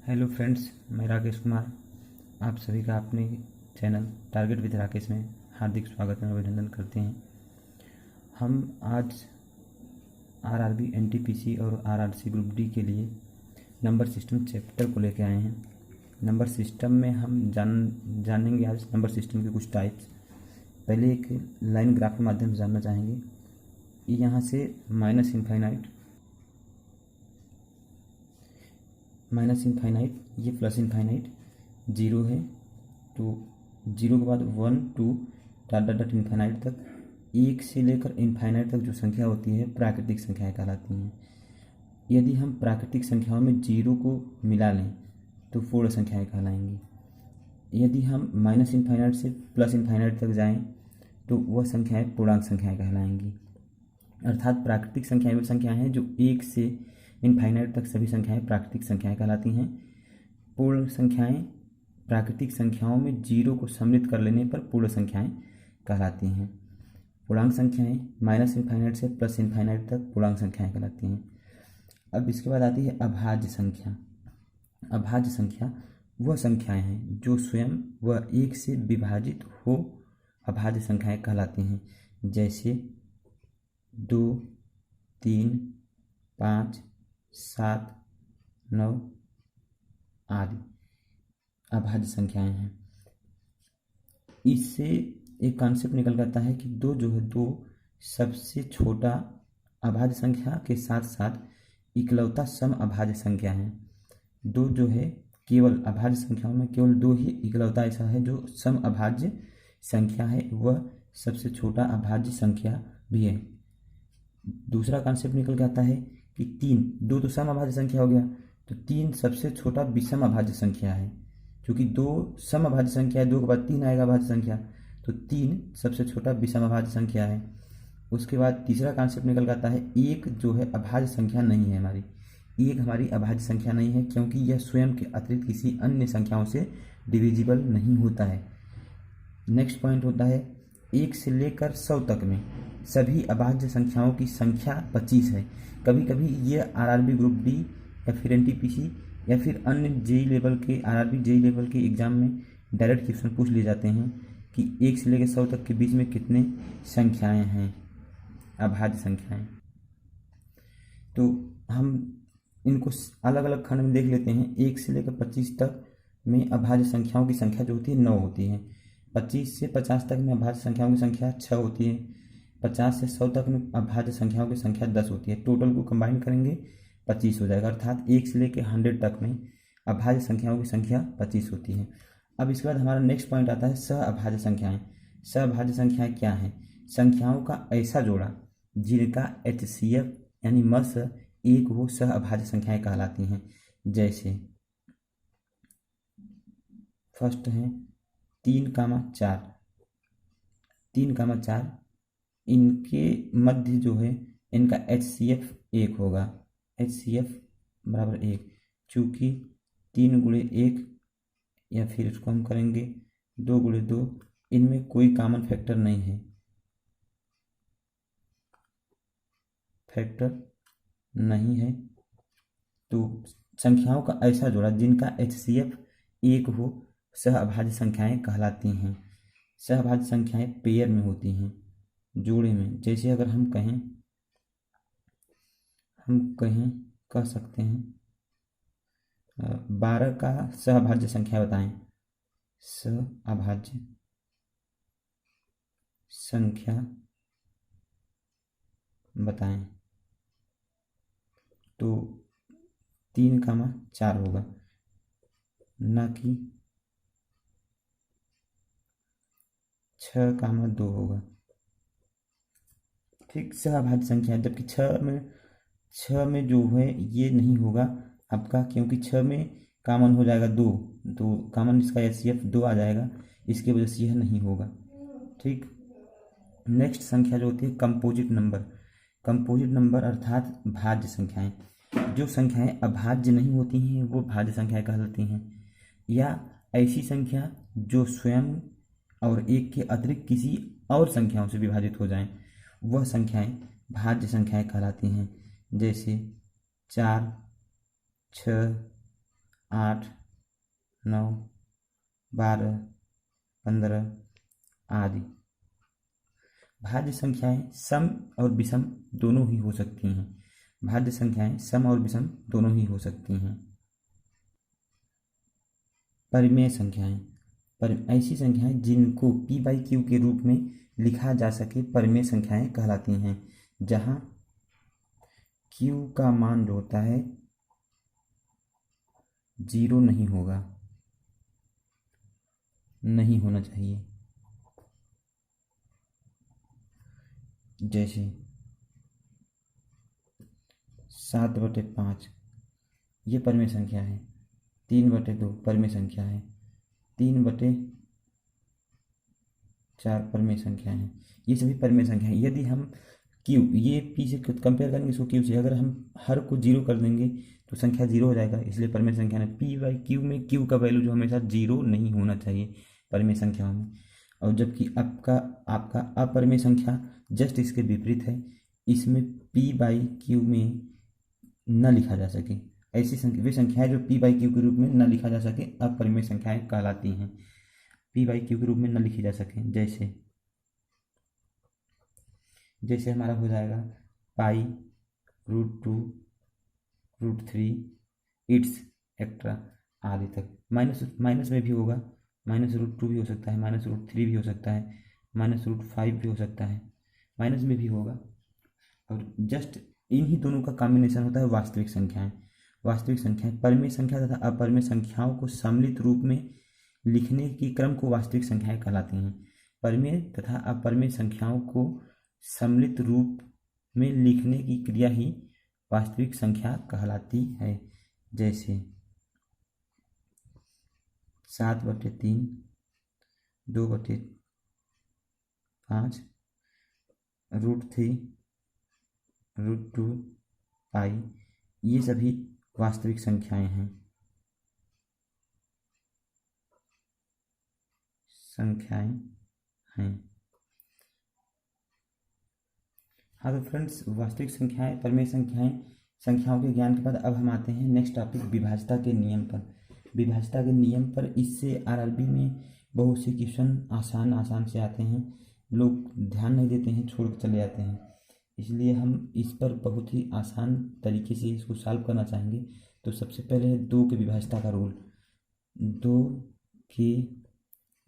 Hello friends, मैं राकेश कुमार आप सभी का अपने चैनल टारगेट विद राकेश में हार्दिक स्वागत एवं अभिनंदन करते हैं। हम आज आरआरबी एनटीपीसी और आरआरसी ग्रुप डी के लिए नंबर सिस्टम चैप्टर को लेकर आए हैं। नंबर सिस्टम में हम जानेंगे आज नंबर सिस्टम के कुछ टाइप्स। पहले एक लाइन ग्राफ के माध्यम से जानना चाहेंगे। यहाँ से माइनस इनफाइनाइट, ये प्लस इनफाइनाइट, जीरो है तो जीरो के बाद 1 2 डॉट डॉट डॉट इनफाइनाइट तक, एक से लेकर इनफाइनाइट तक जो संख्या होती है प्राकृतिक संख्याएं कहलाती हैं। यदि हम प्राकृतिक संख्याओं में जीरो को मिला लें तो पूर्ण संख्याएं कहलाएंगी। यदि हम माइनस इनफाइनाइट से प्लस इनफाइनाइट तक जाएं तो वह संख्याएं पूर्णांक संख्याएं कहलाएंगी। अर्थात प्राकृतिक संख्याएं वे संख्याएं हैं जो एक से इनफाइनाइट तक सभी संख्याएं प्राकृतिक संख्याएं कहलाती हैं। पूर्ण संख्याएं प्राकृतिक संख्याओं में जीरो को सम्मिलित कर लेने पर पूर्ण संख्याएं कहलाती हैं। पूर्णांक संख्याएं माइनस इनफाइनाइट से प्लस इनफाइनाइट तक पूर्णांक संख्याएं कहलाती हैं। अब इसके बाद आती है अभाज्य संख्या। अभाज्य संख्या वह संख्याएं हैं जो स्वयं वह एक से विभाजित हो अभाज्य संख्याएं कहलाती हैं, जैसे 2 3 5 7 9 आदि अभाज्य संख्याएं हैं। इससे एक कॉन्सेप्ट निकल कर आता है कि दो सबसे छोटा अभाज्य संख्या के साथ साथ इकलौता सम अभाज्य संख्या है। दो जो है केवल अभाज्य संख्याओं में केवल दो ही इकलौता ऐसा है जो सम अभाज्य संख्या है, वह सबसे छोटा अभाज्य संख्या भी है। दूसरा कॉन्सेप्ट निकल के आता है कि दो तो सम अभाज्य संख्या हो गया, तो 3 सबसे छोटा विषम अभाज्य संख्या है। क्योंकि 2 सम अभाज्य संख्या है, 2 के बाद 3 आएगा अभाज्य संख्या, तो 3 सबसे छोटा विषम अभाज्य संख्या है। उसके बाद तीसरा कॉन्सेप्ट निकल के आता है एक जो है अभाज्य संख्या नहीं है हमारी, एक हमारी अभाज्य संख्या नहीं है क्योंकि यह स्वयं के अतिरिक्त किसी अन्य संख्याओं से डिविजिबल नहीं होता है। नेक्स्ट पॉइंट होता है 1 से लेकर 100 तक में सभी अभाज्य संख्याओं की संख्या 25 है। कभी कभी ये आरआरबी ग्रुप डी या फिर एनटीपीसी या फिर अन्य जेई लेवल के आरआरबी जेई लेवल के एग्जाम में डायरेक्ट क्वेश्चन पूछ लिए जाते हैं कि 1 से लेकर 100 तक के बीच में कितने संख्याएं हैं अभाज्य संख्याएं। तो हम इनको अलग अलग खंड में देख लेते हैं। 1 से लेकर 25 तक में अभाज्य संख्याओं की संख्या जो होती है 9 होती है। 25 से 50 तक में अभाज्य संख्याओं की संख्या 6 होती है। 50 से 100 तक में अभाज्य संख्याओं की संख्या 10 होती है। टोटल को कंबाइन करेंगे 25 हो जाएगा। अर्थात 1 से लेकर 100 तक में अभाज्य संख्याओं की संख्या 25 होती है। अब इसके बाद हमारा नेक्स्ट पॉइंट आता है सहअभाज्य संख्याएं। सहअभाज्य संख्याएं क्या हैं? संख्याओं का ऐसा जोड़ा जिनका HCF यानी मस 1 हो सहअभाज्य संख्याएं कहलाती हैं। जैसे फर्स्ट है 3,4, 3,4 इनके मध्य जो है इनका HCF 1 होगा। HCF बराबर 1, चूँकि 3 गुणे 1 या फिर इसको हम करेंगे 2 गुणे 2, इनमें कोई कॉमन फैक्टर नहीं है, तो संख्याओं का ऐसा जोड़ा जिनका HCF 1 हो सहअभाज्य संख्याएं कहलाती हैं। सहअभाज्य संख्याएं पेयर में होती हैं, जोड़े में। जैसे अगर हम कह सकते हैं 12 का सहअभाज्य संख्या बताएं। सहअभाज्य संख्या बताएं तो 3,4 होगा, ना कि 6,2 होगा। ठीक, सहअभाज्य संख्या, जबकि 6 में जो है ये नहीं होगा आपका, क्योंकि 6 में कॉमन हो जाएगा 2, तो कॉमन इसका HCF 2 आ जाएगा, इसकी वजह से यह नहीं होगा। ठीक, नेक्स्ट संख्या जो होती है कंपोजिट नंबर। कंपोजिट नंबर अर्थात भाज्य संख्याएं। जो संख्याएं अभाज्य नहीं होती हैं वो भाज्य संख्याएं कहलाती हैं, या ऐसी संख्या जो स्वयं और एक के अतिरिक्त किसी और संख्याओं से विभाजित हो जाएं, वह संख्याएं भाज्य संख्याएं कहलाती हैं। जैसे 4, 6, 8, 9, 12, 15 आदि। भाज्य संख्याएं सम और विषम दोनों ही हो सकती हैं। भाज्य संख्याएं सम और विषम दोनों ही हो सकती हैं। परिमेय संख्याएं, ऐसी संख्याएं जिनको p/q के रूप में लिखा जा सके परिमेय संख्याएं कहलाती हैं, जहां q का मान जो होता है 0 नहीं होगा, नहीं होना चाहिए। जैसे 7/5 ये परिमेय संख्या है। 3/2 परिमेय संख्या है। 3/4 परिमेय संख्या है। ये सभी परिमेय संख्या है। यदि हम क्यू ये पी से कंपेयर करेंगे इसको क्यू से, अगर हम हर को 0 कर देंगे तो संख्या 0 हो जाएगा। इसलिए परिमेय संख्या में p/q में q का वैल्यू जो हमेशा 0 नहीं होना चाहिए परिमेय संख्याओं में। और जबकि आपका अपरिमेय संख्या जस्ट इसके विपरीत है, इसमें p/q में न लिखा जा सके। ऐसी वे संख्याएं जो p/q के रूप में न लिखा जा सके अपरिमेय संख्याएं कहलाती हैं। p/q के रूप में न लिखी जा सके, जैसे हमारा हो जाएगा पाई, √2, √3, इट्स एक्ट्रा आदि तक। माइनस में भी होगा, -√2 भी हो सकता है, -√3 भी हो सकता है, -√5 भी हो सकता है, माइनस में भी होगा। और जस्ट इन्हीं दोनों का कॉम्बिनेशन होता है वास्तविक संख्याएं। वास्तविक संख्याएं परिमेय संख्या तथा अपरिमेय संख्याओं को सम्मिलित रूप में लिखने की क्रम को वास्तविक संख्याएं कहलाती हैं। परिमेय तथा अपरिमेय संख्याओं को सम्मिलित रूप में लिखने की क्रिया ही वास्तविक संख्या कहलाती है। जैसे 7/3, 2/5, √3, √2, पाई, ये सभी वास्तविक संख्याएं हैं। हाँ तो फ्रेंड्स, वास्तविक संख्याएं, परिमेय संख्याएं, संख्याओं के ज्ञान के बाद अब हम आते हैं नेक्स्ट टॉपिक विभाज्यता के नियम पर। विभाज्यता के नियम पर इससे आरआरबी में बहुत से क्वेश्चन आसान से आते हैं। लोग ध्यान नहीं देते हैं, छोड़ के चले जाते हैं। इसलिए हम इस पर बहुत ही आसान तरीके से इसको सॉल्व करना चाहेंगे। तो सबसे पहले है 2 के विभाज्यता का रूल। 2 के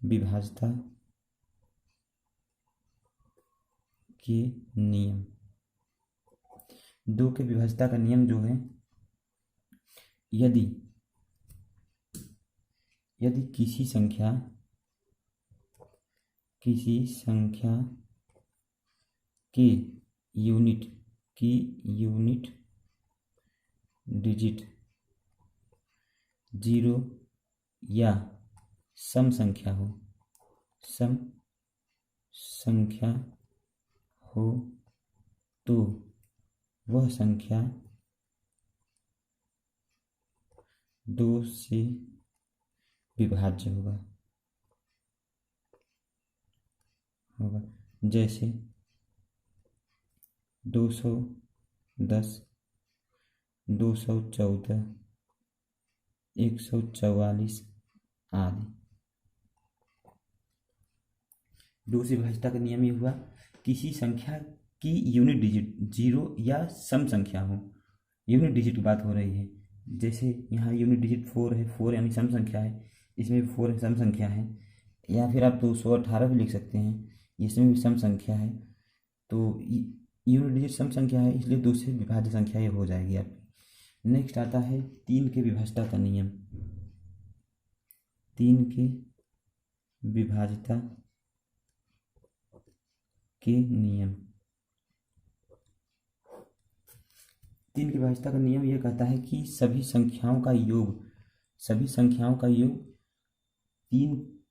विभाज्यता के नियम। 2 के विभाज्यता का नियम जो है, यदि किसी संख्या के यूनिट डिजिट 0 या सम संख्या हो तो वह संख्या 2 से विभाज्य होगा। जैसे 210, 214, 144 आदि। 2 से विभाज्यता का नियम ये हुआ, किसी संख्या की यूनिट डिजिट 0 या सम संख्या हो। यूनिट डिजिट की बात हो रही है। जैसे यहाँ यूनिट डिजिट 4 है, 4 यानी सम संख्या है, इसमें भी 4 सम संख्या है। या फिर आप 218 भी लिख सकते हैं, इसमें भी सम संख्या है। तो यूनिट डिजिट सम संख्या है, इसलिए 2 से विभाज्य संख्या ये हो जाएगी आपकी। नेक्स्ट आता है 3 के विभाज्यता का नियम। 3 के विभाज्यता के नियम। 3 की विभाज्यता का नियम यह कहता है कि सभी संख्याओं का योग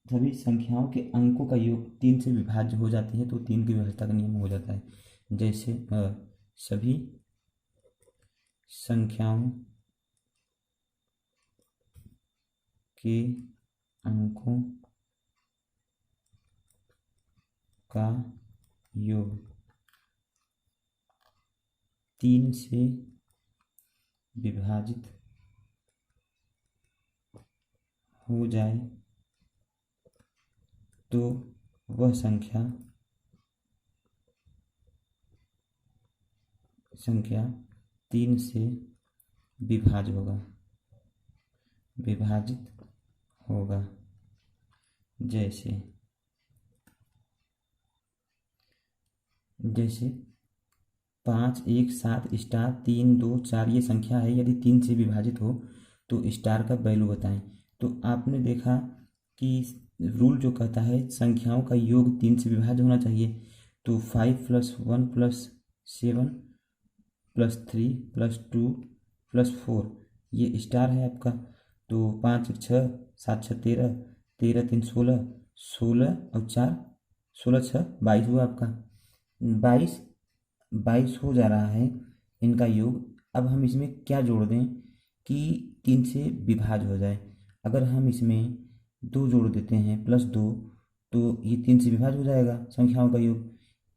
सभी संख्याओं के अंकों का योग 3 से विभाज्य हो जाती है, तो 3 की विभाज्यता का नियम हो जाता है। जैसे सभी संख्याओं के अंकों का योग 3 से विभाजित हो जाए तो वह संख्या 3 से विभाजित होगा। जैसे जैसे 5 1 7 स्टार 3 2 4 ये संख्या है, यदि 3 से विभाजित हो तो स्टार का वैल्यू बताएं। तो आपने देखा कि रूल जो कहता है संख्याओं का योग 3 से विभाज्य होना चाहिए। तो 5 + 1 + 7 + 3 + 2 + 4 ये स्टार है आपका। तो 5 1 6 7 6 13 13 3 16 16 और 4 16 6 22 हुआ आपका। 22 22 हो जा रहा है इनका योग। अब हम इसमें क्या जोड़ दें कि 3 से विभाज्य हो जाए। अगर हम इसमें 2 जोड़ देते हैं +2 तो ये 3 से विभाज्य हो जाएगा संख्याओं का योग।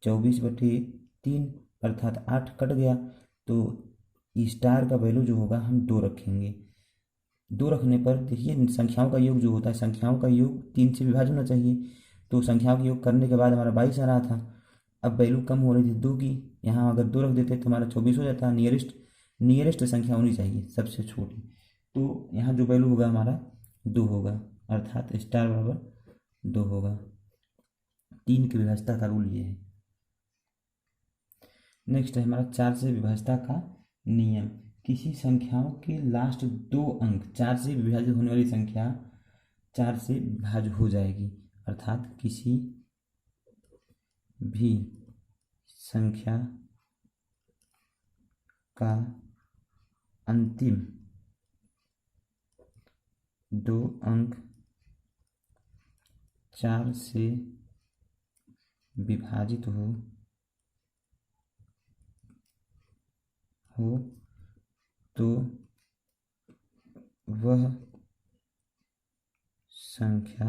24/3 अर्थात 8 कट गया। तो स्टार का वैल्यू जो होगा हम 2 रखेंगे। 2 रखने पर देखिए संख्याओं का योग जो होता है, संख्याओं का योग 3 से विभाज्य होना चाहिए। तो संख्याओं का योग करने के बाद हमारा 22 आ रहा था। अब वैल्यू कम हो रही थी 2 की, यहाँ अगर 2 रख देते तो हमारा 24 हो जाता। नियरेस्ट संख्या होनी चाहिए सबसे छोटी। तो यहाँ जो वैल्यू होगा हमारा 2 होगा, अर्थात स्टार बराबर 2 होगा। 3 की विभाज्यता का रूल ये है। नेक्स्ट है हमारा 4 से विभाज्यता का नियम। किसी संख्याओं के लास्ट 2 अंक 4 से विभाजित होने वाली संख्या 4 से विभाज्य हो जाएगी, अर्थात किसी भी संख्या का अंतिम 2 अंक 4 से विभाजित हो तो वह संख्या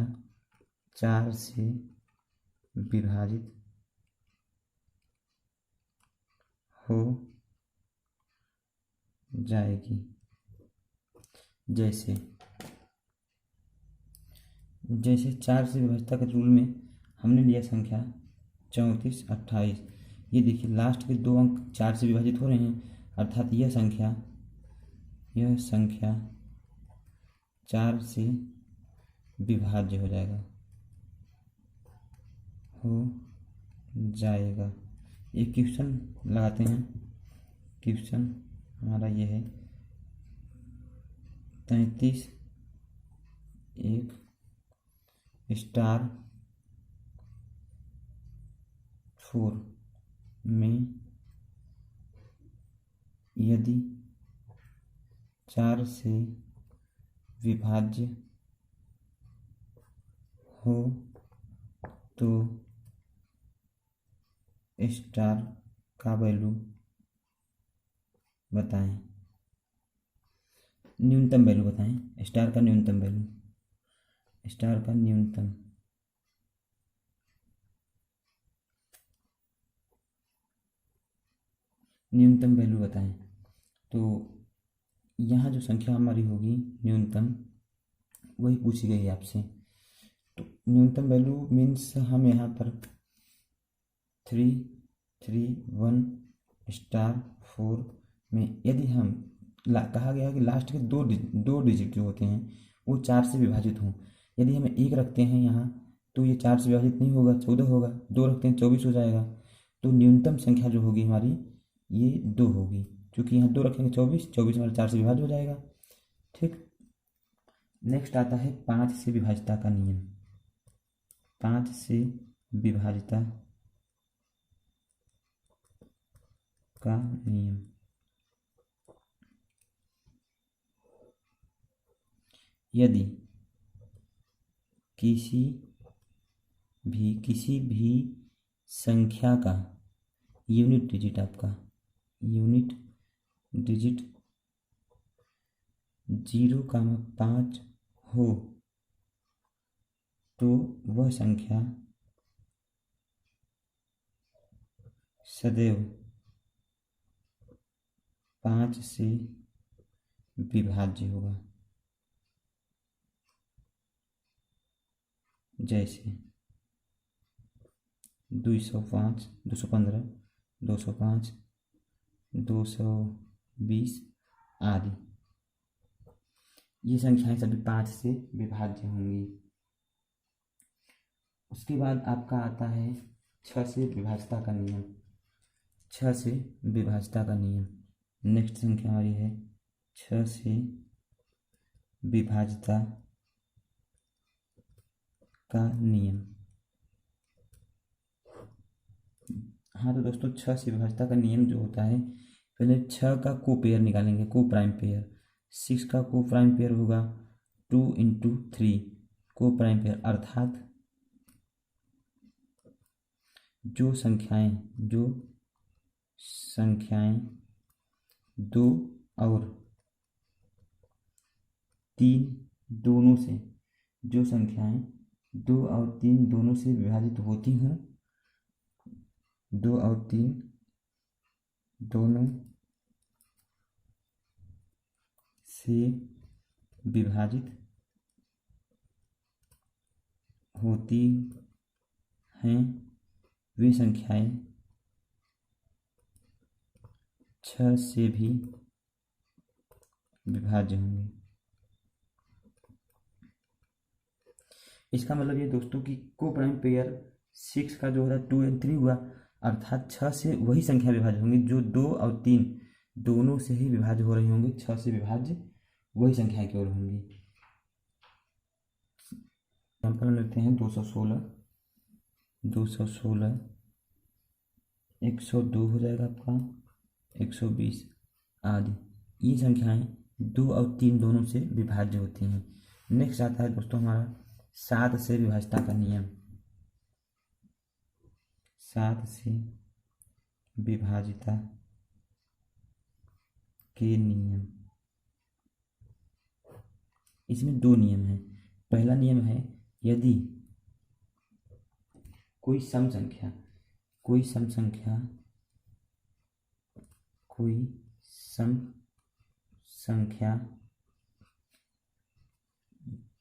4 से विभाजित हो जाएगी। जैसे 4 से विभाज्यता के रूल में हमने लिया संख्या 34 28। ये देखिए लास्ट के 2 अंक 4 से विभाजित हो रहे हैं, अर्थात यह संख्या 4 से विभाज्य हो जाएगा। एक क्वेश्चन लगाते हैं। क्वेश्चन हमारा ये है 33 1 स्टार 4 में यदि 4 से विभाज्य हो तो स्टार का वैल्यू बताएं। न्यूनतम वैल्यू बताएं, स्टार का न्यूनतम वैल्यू, स्टार का न्यूनतम वैल्यू बताएं। तो यहाँ जो संख्या हमारी होगी न्यूनतम वही पूछी गई है आपसे। तो न्यूनतम वैल्यू मीन्स हम यहाँ पर 3 3 1 स्टार 4 में यदि हम कहा गया है कि लास्ट के 2 डिजिट जो होते हैं वो 4 से विभाजित हों। यदि हम 1 रखते हैं यहाँ तो ये 4 से विभाजित नहीं होगा, 14 होगा। 2 रखते हैं 24 हो जाएगा। तो न्यूनतम संख्या जो होगी हमारी ये 2 होगी, क्योंकि यहाँ 2 रखेंगे 24 24 हमारा 4 से विभाज्य हो जाएगा। ठीक। नेक्स्ट आता है 5 से विभाज्यता का नियम। 5 से विभाज्यता का नियम। यदि किसी भी संख्या का यूनिट डिजिट 0,5 हो तो वह संख्या सदैव 5 से विभाज्य होगा। जैसे 205, 215, 205, 220 आदि। ये संख्याएं सभी 5 से विभाज्य होंगी। उसके बाद आपका आता है 6 से विभाज्यता का नियम। 6 से विभाज्यता का नियम, नेक्स्ट संख्या हमारी है 6 से विभाज्यता का नियम। हाँ तो दोस्तों 6 से विभाज्यता का नियम जो होता है, पहले 6 का को पेयर निकालेंगे, को प्राइम पेयर। 6 का को प्राइम पेयर होगा 2 × 3 को प्राइम पेयर, अर्थात जो संख्याएं 2 और 3 दोनों से, जो संख्याएं 2 और 3 दोनों से विभाजित होती हों, 2 और 3 दोनों से विभाजित होती हैं, वे संख्याएं 6 से भी विभाज्य होंगी। इसका मतलब ये दोस्तों कि को प्राइम पेयर 6 का जो होता है 2 और 3 हुआ, अर्थात 6 से वही संख्या विभाज्य होंगी जो 2 और 3 दोनों से ही विभाज्य हो रही होंगी। 6 से विभाज्य वही संख्याएं केवल होंगी। एग्जाम्पल लेते हैं 216, 102 हो जाएगा आपका, 120 आदि। ये संख्याएं 2 और 3 दोनों से विभाज्य होती हैं। नेक्स्ट आता है दोस्तों हमारा 7 से विभाज्यता का नियम। 7 से विभाज्यता के नियम, इसमें 2 नियम हैं। पहला नियम है, यदि कोई सम संख्या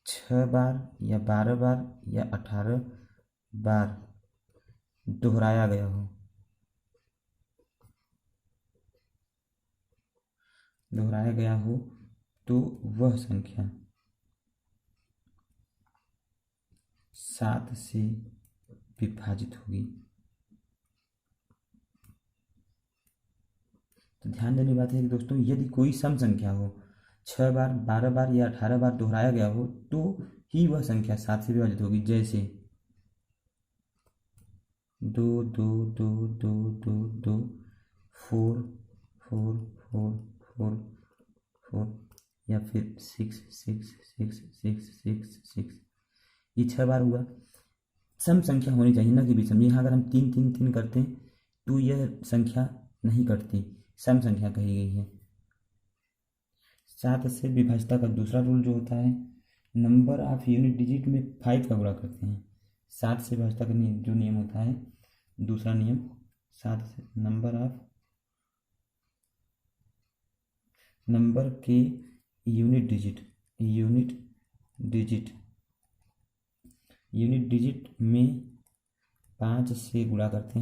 6 बार या 12 बार या 18 बार दोहराया गया हो तो वह संख्या 7 से विभाजित होगी। तो ध्यान देने की बात है कि दोस्तों यदि कोई सम संख्या हो, 6 बार, 12 बार या 18 बार दोहराया गया हो तो ही वह संख्या 7 से विभाजित होगी। जैसे 2 2 2 2 2 2 4 4 4 4 4 या फिर 6 6 6 6 6 6। ये 6 बार हुआ। सम संख्या होनी चाहिए, ना कि विषम। यहाँ अगर हम 3 3 3 करते हैं तो यह संख्या नहीं कटती, सम संख्या कही गई है। 7 से विभाज्यता का दूसरा रूल जो होता है, नंबर ऑफ यूनिट डिजिट में 5 का गुणा करते हैं। 7 से विभाज्यता का जो नियम होता है, दूसरा नियम, 7 से नंबर के यूनिट डिजिट में 5 से गुणा करते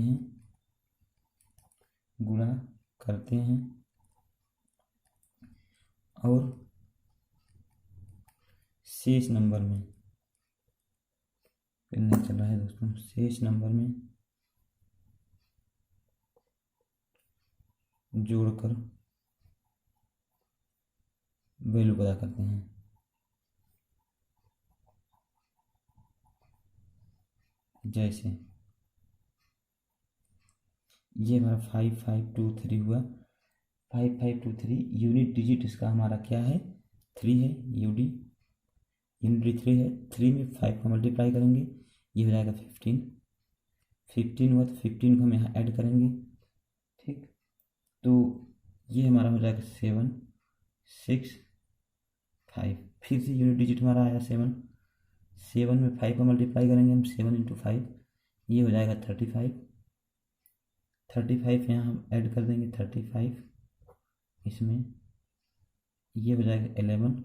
हैं और शेष नंबर में, नहीं चल रहा है दोस्तों, शेष नंबर में जोड़कर वैल्यू पता करते हैं। जैसे ये हमारा 5 5 2 3 हुआ। 5 5 2 3 यूनिट डिजिट इसका हमारा क्या है, 3 है। यूनिट 3 है। 3 में 5 का मल्टीप्लाई करेंगे, ये हो जाएगा 15। 15 हुआ तो 15 को हम यहाँ ऐड करेंगे, ठीक। तो ये हमारा हो जाएगा 7 6 5। फिर से यूनिट डिजिट हमारा आया 7। 7 में 5 का मल्टीप्लाई करेंगे हम, 7 × 5, ये हो जाएगा 35। 35 यहाँ हम ऐड कर देंगे 35 इसमें, ये हो जाएगा 11।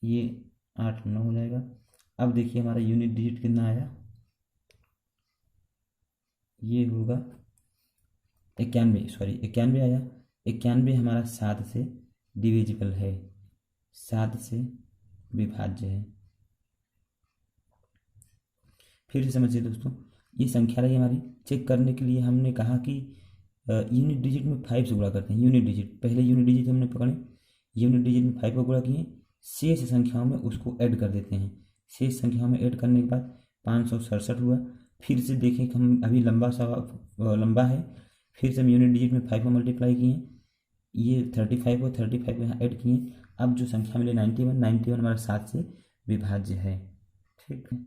ये 8 9 हो जाएगा। अब देखिए हमारा यूनिट डिजिट कितना आया, ये होगा 91, सॉरी 91 आया। 91 हमारा 7 से डिविजिबल है, 7 से विभाज्य है। फिर से समझिए दोस्तों, ये संख्या रही हमारी। चेक करने के लिए हमने कहा कि यूनिट डिजिट में 5 से गुणा करते हैं। यूनिट डिजिट, पहले यूनिट डिजिट हमने पकड़े, यूनिट डिजिट में 5 को गुणा किए, शेष संख्याओं में उसको ऐड कर देते हैं। शेष संख्याओं में ऐड करने के बाद 567 हुआ। फिर से देखें कि हम अभी लंबा है, फिर से हम यूनिट डिजिट में 5 को मल्टीप्लाई किए, ये 35 को 35 यहाँ ऐड किए। अब जो संख्या मिले 91, 91 हमारा 7 से विभाज्य है। ठीक है।